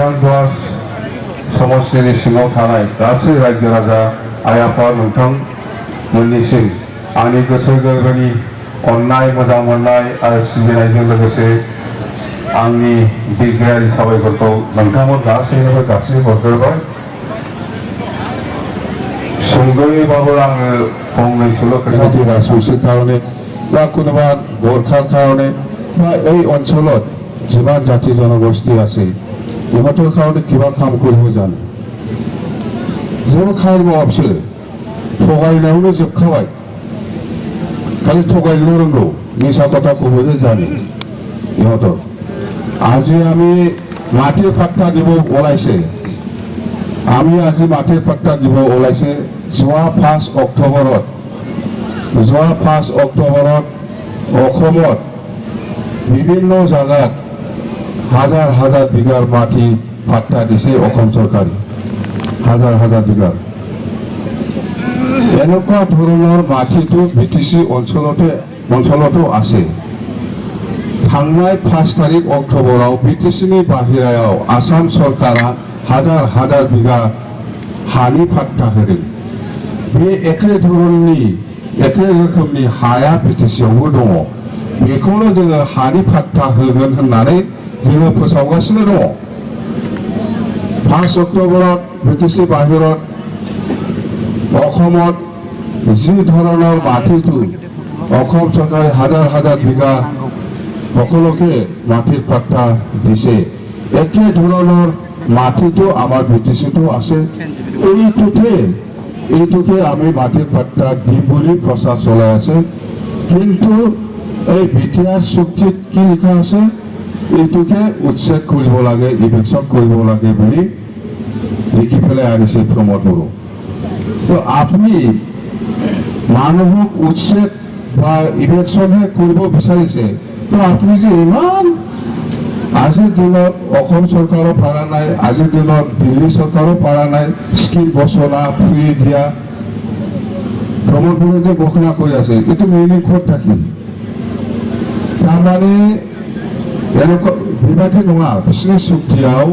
सिगांदुवार समष्टिनि सिङाव थानाय गासै रायजो राजा आइ आफा नोंथांमोननिसिम आंनि गोसो गोरबोनि अननाय मोजां मोननाय आरो सिबिनायजों लोगोसे आंनि बिग्रायारि साबायखरखौ नोंथांमोन गासैनोबो हरग्रोबाय। सुंद'यैबाबो आङो फंनैसोल' खोथा राजबंशीर कारणे बा कोनोबा गोरखार कारणे बा এই অঞ্চলত যিমান জাতি জনগোষ্ঠী আছে ইহঁতৰ কাৰণে কিবা কাম কৰিব জানে जेबो खामानि मावा बिसोरो थगायनायावनो जोबखाबाय खालि थगायनो रोंगौ मिसा কথাखौबो জানে ইহঁতৰ। আজি আমি মাটিৰ পাট্টা দিব ওলাইছে আমি আজি মাটিৰ পাট্টা দিব ওলাইছে যোৱা 5 অক্টোবৰত অসমত বিভিন্ন জায়গাত হাজার হাজার বিঘার মাটি পাট্টা দিছে অসম চৰকাৰে হাজার হাজার বিঘাৰ এনেকুৱা ধৰণৰ মাটিটো বিটিসি অঞ্চলতো আছে। थांनाय 5 तारिख अक्ट'बराव बिटिसिनि बाहेरायाव आसाम सरकारा हाजार हाजार बिघा हानि पाट्टा होदों। बे एखे रोखोमनि हाया बिटिसियावबो दङ। बेखौनो जोङो हानि पाट्टा होगोन होननानै जोङो फोसावगासिनो दङ। 5 अक्ट'बराव बिटिसि बाहेराव অসমত যি ধৰণৰ মাটিটো অসম চৰকাৰে হাজাৰ হাজাৰ বিঘা সকলোকে মাটিৰ পাট্টা দিছে একে ধৰণৰ মাটিটো আমাৰ বিটিচিটো আছে। এইটোকে আমি মাটিৰ পাট্টা দিম বুলি প্ৰচাৰ চলাই আছে। কিন্তু এই বিটিআৰ চুক্তিত কি লিখা আছে এইটোকে উচ্ছেদ কৰিব লাগে ইভিকশ্যন কৰিব লাগে বুলি লিখি পেলাই আনিছে প্ৰমোদ বড়ো। তো আপনি মানুহক উচ্ছেদ বা ইভিকশ্যনহে কৰিব বিচাৰিছে তো আপনি যে ইমান আজিৰ দিনত অসম চৰকাৰো পাৰা নাই আজিৰ দিনত দিল্লী চৰকাৰো পাৰা নাই স্কিম ঘোষণা ফ্ৰী দিয়া প্ৰমোদ বড়ো যে ঘোষণা কৰি আছে এইটো মিনিং ক'ত থাকিল তাৰমানে এনেকুৱা बेबायदि नङा बिसोरनि चुक्तियाव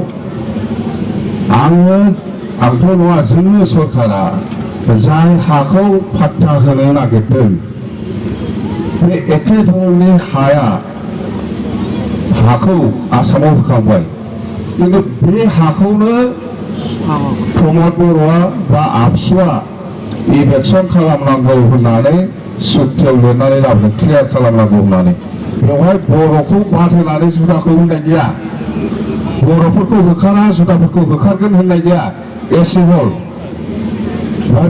आंथ' नङा जोंनि सरकारा जाय हाखौ पाट्टा होनो नागिरदों बे एखे धरननि हाखौ आसामाव होखांबाय किन्तु बे हाखौनो प्रमोद बर'आ बा आबसुआ इभिकसन खालामनांगौ होननानै चुक्तियाव लिरनानै लाबोदों क्लियार खालामनांगौ होननानै। बेवहाय बर'खौ बाद होनानै जुदाखौ होननाय गैया बर'फोरखौ होखारा जुदाफोरखौ होखारगोन होननाय गैया। एसे हल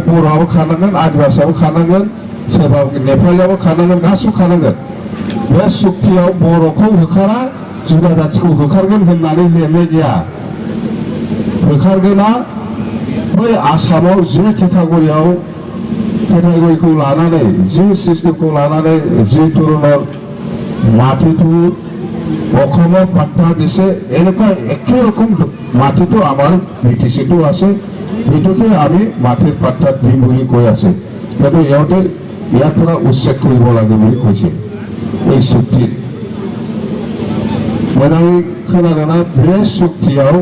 बर'आबो खारनांगोन आदिबासियाबो खारनांगोन सोरबा नेपालियाबो खारनांगोन गासिबो खारनांगोन। बे चुक्तियाव बर'खौ होखारा जुदा जातिखौ होखारगोन होननानै लिरनाय गैया। होखारगोना बै आसामाव जे केटागरिखौ लानानै जि सिस्टेमखौ लानानै जि धरনৰ মাটিটো অসমত পাট্টা দিছে এনেকুৱা একে ৰকম মাটিটো আমাৰ বিটিচিটো আছে এইটোকে আমি মাটিৰ পাট্টা দিম বুলি কৈ আছে। কিন্তু ইহঁতে ইয়াৰ পৰা উচ্ছেদ কৰিব লাগে বুলি কৈছে এই চুক্তিত। मोजाङै खोनादोंना बे चुक्तियाव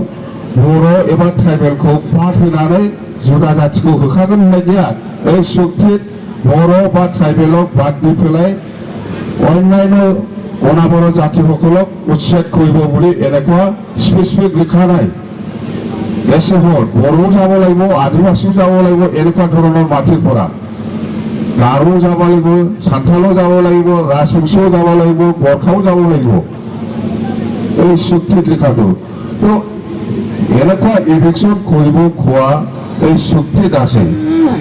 बर' एबा ट्राइबेलखौ बाद होनानै जुदा जातिखौ होखागोन होननाय गैया। এই চুক্তিত बर' বা ट्राइबेलক बाद দি পেলাই অন্যান্য অনাবৰণ জাতিসকলক উচ্ছেদ কৰিব বুলি এনেকুৱা স্পেচিফিক লিখা নাই। এছে হল বড়ো যাব লাগিব আদিবাসী যাব লাগিব এনেকুৱা ধৰণৰ মাটিৰ পৰা গাৰো যাব লাগিব সান্থালো যাব লাগিব ৰাজবংশীও যাব লাগিব গোৰ্খাও যাব লাগিব এই চুক্তিত লিখাটো। তো এনেকুৱা ইভিকশ্যন কৰিব খোৱা এই চুক্তিত আছে।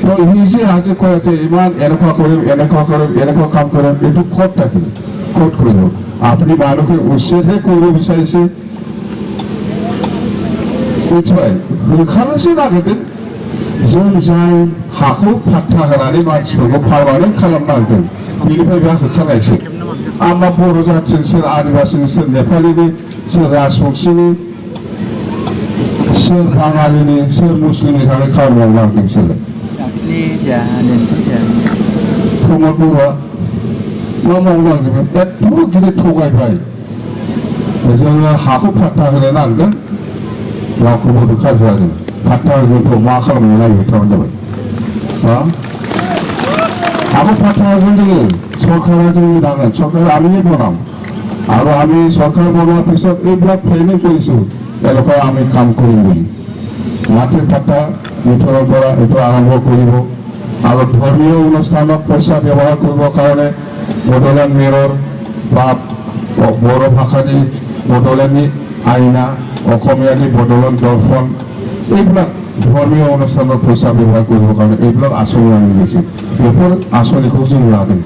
তো নিজে আজি কৈ আছে ইমান এনেকুৱা কৰিম এনেকুৱা কাম কৰিম এইটো ক'ত থাকিল ক'ত কৰিব আপুনি মানুহকে উচ্ছেদহে কৰিব বিচাৰিছে होखारनोसो नागिरदों जों जाय हाखौ पाट्टा होनानै मानसिफोरखौ पारमानेन्ट खालामनो नागिरदों बेनिफ्राय बे होखारनायसो। आंबा बर' जाथिनि सोर आदिबासिनि सोर नेपालिनि सोर राजबंशीनि सोर बाङालिनि सोर मुस्लिमनि थाखाय खामानि मावनो नागिरदों बिसोरलाय। प्रमोद बर'आ मा मावनो नागिरदों एथ' गिदिर थगायबाय जोङो हाखौ पाट्टा होनो नागिरदों लावखौबो होखारहोआ जों फात्ता जोंखौ मा खालामनो नागिरथाबानो जाबाय आबो फात्ता होगोन जोङो सरकारा जोंनि दागोन सरकार आमिनि বনাম আৰু আমি সরকার বনোৱাৰ পিছত এইবিলাক ট্ৰেইনিং কৰিছোঁ এনেকুৱা আমি কাম কৰিম বুলি মাটিৰ ফাটা মিঠৰৰ পৰা এইটো আৰম্ভ কৰিব আৰু ধৰ্মীয় অনুষ্ঠানত পইচা ব্যৱহাৰ কৰিবৰ কাৰণে বড়োলেণ্ড মেয়ৰ বা বড়ো ভাষানি বড়োলেণ্ডনি আইনা অসমীয়ানি বড়োলেণ্ড দৰ্শন এইবিলাক ধৰ্মীয় অনুষ্ঠানত পইচা ব্যৱহাৰ কৰিবৰ কাৰণে এইবিলাক আঁচনি আমি লৈছোঁ बेफोर आसनिखौ जों लादों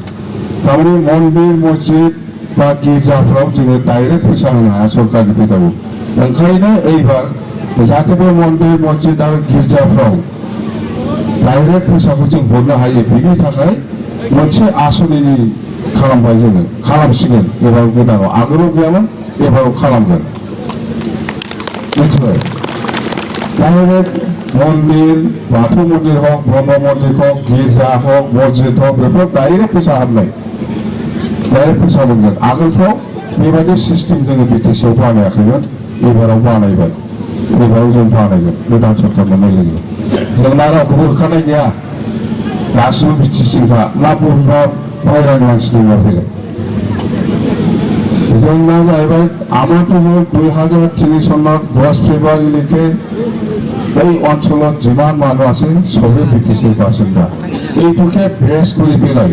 थारमाने मन्दिर मस्जिद बा गिर्जाफ्राव जोङो डाइरेक्ट फैसा होनो हाया सरकारनि फैसाखौ ओंखायनो एबार जाहाथे बे मन्दिर मस्जिद आरो गिर्जाफ्राव डाइरेक्ट फैसाखौ जों हरनो हायो बिनि थाखाय मोनसे आसनिनि खालामबाय जोङो खालामसिगोन एबार गोदानाव आगोलाव गैयामोन एबाराव खालामगोन मिथिबाय डाइरेक्ट मन्दिर बाथौ मन्दिर हक ब्रह्म मन्दिर हक गिर्जा हक मस्जिद हक बेफोर डाइरेक्ट फैसा हाबनाय डाइरेक्ट फैसा मोनगोन आगोलफ्राव बेबायदि सिस्टेम जोङो बिटिसिआव बानायाखैमोन एबाराव बानायबाय एबाराव जों बानायगोन गोदान सरकार मोननाय लोगो जोंना रावखौबो होखानाय गैया गासिबो बिटिसिखा ना बबेबा बाहेरानि मानसि दङ फैलाय जोंना जाहैबाय আমার তো 2003 সনত 10 ফেব্রুয়ারি লিখে এই অঞ্চলত যিমান মানুহ আছে সবে বিটিচিৰ বাসিন্দা এইটোকে বেছ কৰি পেলাই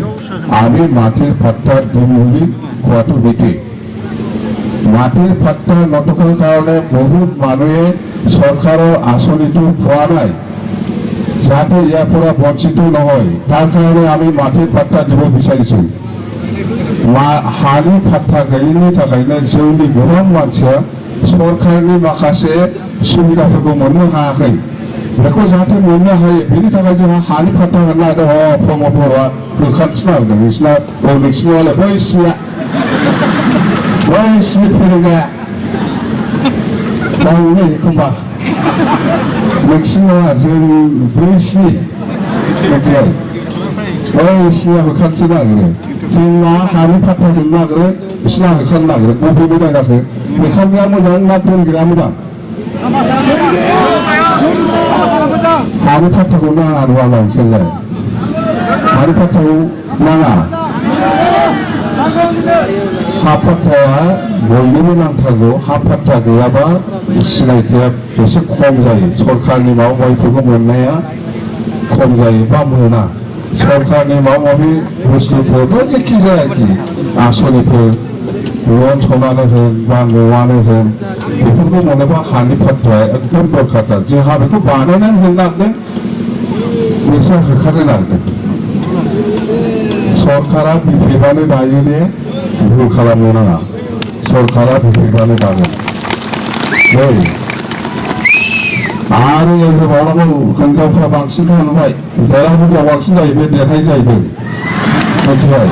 আমি মাটিৰ ফাট্টা দিম বুলি কোৱাটো বেটি মাটিৰ ফাট্টা নথকাৰ কাৰণে বহুত মানুহে চৰকাৰৰ আঁচনিটো পোৱা নাই যাতে ইয়াৰ পৰা বঞ্চিত নহয় তাৰ কাৰণে আমি মাটিৰ ফাট্টা দিব বিচাৰিছোঁ हानि फाट्टा गैयिनि थाखायनो जोंनि गोबां मानसिया सरकारनि माखासे सुबिदाफोरखौ मोननो हायाखै बेखौ जाहाथे मोननो हायो बेनि थाखाय जोंहा हानि फाट्टा होनो नागिरदों प्रमद बर'आ होखानोसो नागिरदों नोंसिना नोंसिनियालाय बैसिनि फोरोंगाया गावनो एखमबा नोंसिना जों बैसिनि मिथिबाय बैसिनिया होखानोसो नागिरो जोंना हानि फाट्टा होनो नागिरो बिसिना होखानो नागिरो बबेबो नायनाखै होखानाया मोजां ना दोनग्राया मोजां हानि फाट्टाखौ नाङा नङा नोंसोरलाय हानि फाट्टाखौ नाङा हा फाट्टाया बयनोबो नांथारगौ हा फाट्टा गैयाबा सिनायथिया एसे खम जायो सरकारनि माबा माबिफोरखौ मोननाया खम जायो बा मोना सरकारनि माबा माबि बुस्थुफोर जेखि जाया आरोखि आसनिफोर लन सनानो होन बा न'आनो होन बेफोरखौ मोनोबा हानि फाट्टाया एकदम दरखारथार जोंहा बेखौ बानायनानै होनो नागिरदों बिसोर होखारनो नागिरदों सरकारा बिफेबानो दायो दे भुल खालामनो नाङा सरकारा बिफेबानो दागोन आरो बावनांगौ हिनजावफ्रा बांसिन थांबाय जेराव हिनजाव बांसिन जायो बे देरहाय जाहैदों मिथिबाय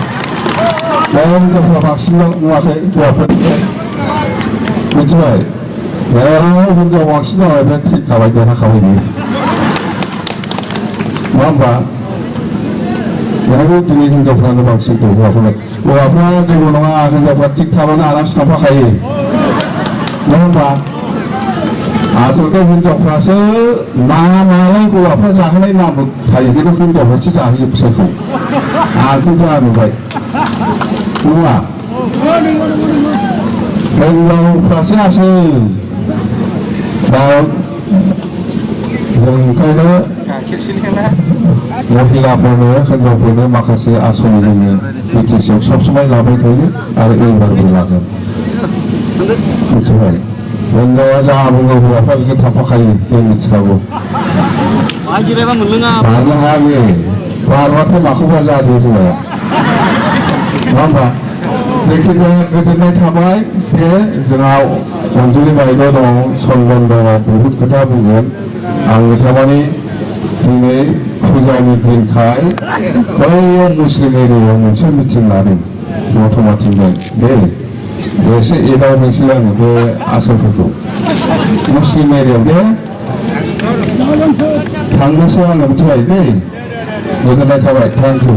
हिनजावफ्रा बांसिन नुवाखै हौवाफोरनिफ्राय मिथिबाय जेराव हिनजाव बांसिन जाबाय बे थैखाबाय देरहाखाबाय बियो नङा होमबा बेहायबो दिनै हिनजावफ्रानो बांसिन दं हौवाफ्रा जेबो नङा हिनजावफ्रा थिग थाबानो आरामसे थांफाखायो नङा होमबा आसलथे हिनजावफ्रासो नालाय हौवाफ्रा जाहोनाय नाम थायो खिन्थु हिनजावफ्रासो जाहोयो फिसाइखौ आंथ' जा नुबाय नङा हिनजावफ्रासो आसो दा जों ओंखायनो महिलाफोरनो हिनजावफोरनो माखासे आसनि जोङो बिटिसिआव सबसमाय लाबाय थायो आरो एबारबो लागोन मिथिबाय हिनजावा जा बुङो हौवाफ्रा बिजों थांफाखायो जों मिथिखागौ बारनो हाया बियो बारबाथाय माखौबा जादो हौवाया नङा होमबा जायखिजाया गोजोननाय थाबाय बे जोंहा अनजुलि बायद' दं सनदन दङ बहुद खोथा बुंगोन आङो थारमाने दिनै फुजानि दिनखाय बैयाव मुस्लिम एरियायाव मोनसे मिटिं लादों दतमाथिंजाय दे एसे एदाव नोंसोर आङो बे आसारफोरखौ मुस्लिम एरियायाव दे थांनोसै आङो मिथिबाय दे गोजोननाय थाबाय थेंक इउ